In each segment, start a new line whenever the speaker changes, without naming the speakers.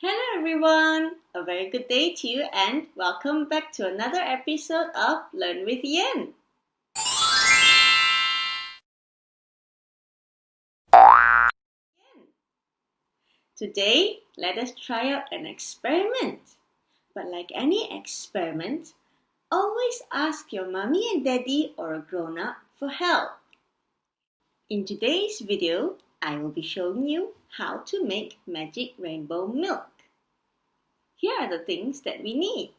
Hello everyone! A very good day to you and welcome back to another episode of Learn with Yenn. Today, let us try out an experiment. But like any experiment, always ask your mommy and daddy or a grown-up for help. In today's video, I will be showing you how to make magic rainbow milk. Here are the things that we need.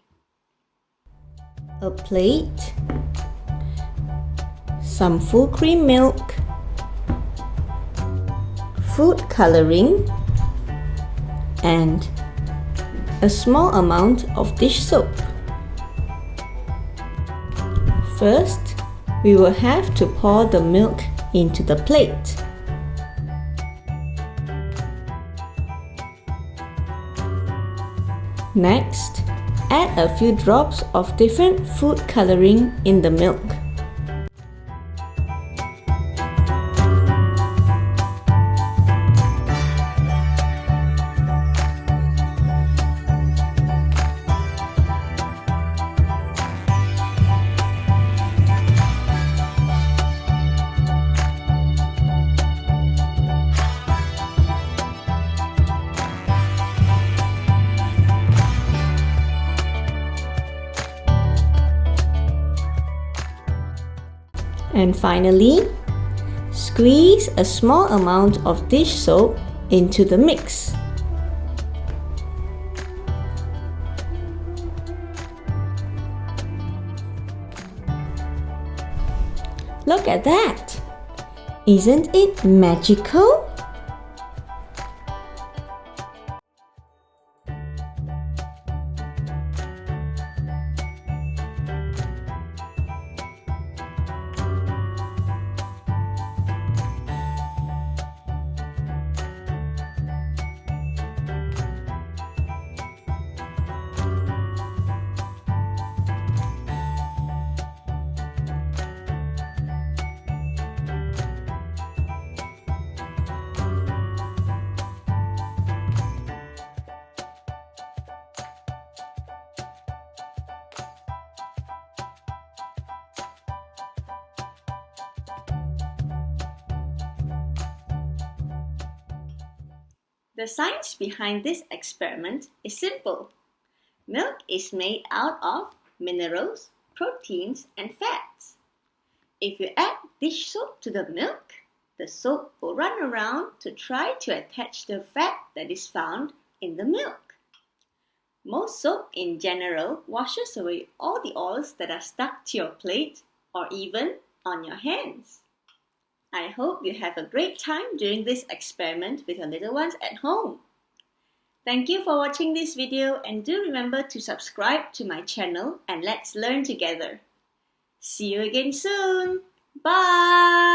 A plate, some full cream milk, food coloring, and a small amount of dish soap. First, we will have to pour the milk into the plate. Next, add a few drops of different food coloring in the milk. And finally, squeeze a small amount of dish soap into the mix. Look at that! Isn't it magical?
The science behind this experiment is simple. Milk is made out of minerals, proteins, and fats. If you add dish soap to the milk, the soap will run around to try to attach the fat that is found in the milk. Most soap in general washes away all the oils that are stuck to your plate or even on your hands. I hope you have a great time doing this experiment with your little ones at home. Thank you for watching this video and do remember to subscribe to my channel and let's learn together. See you again soon. Bye!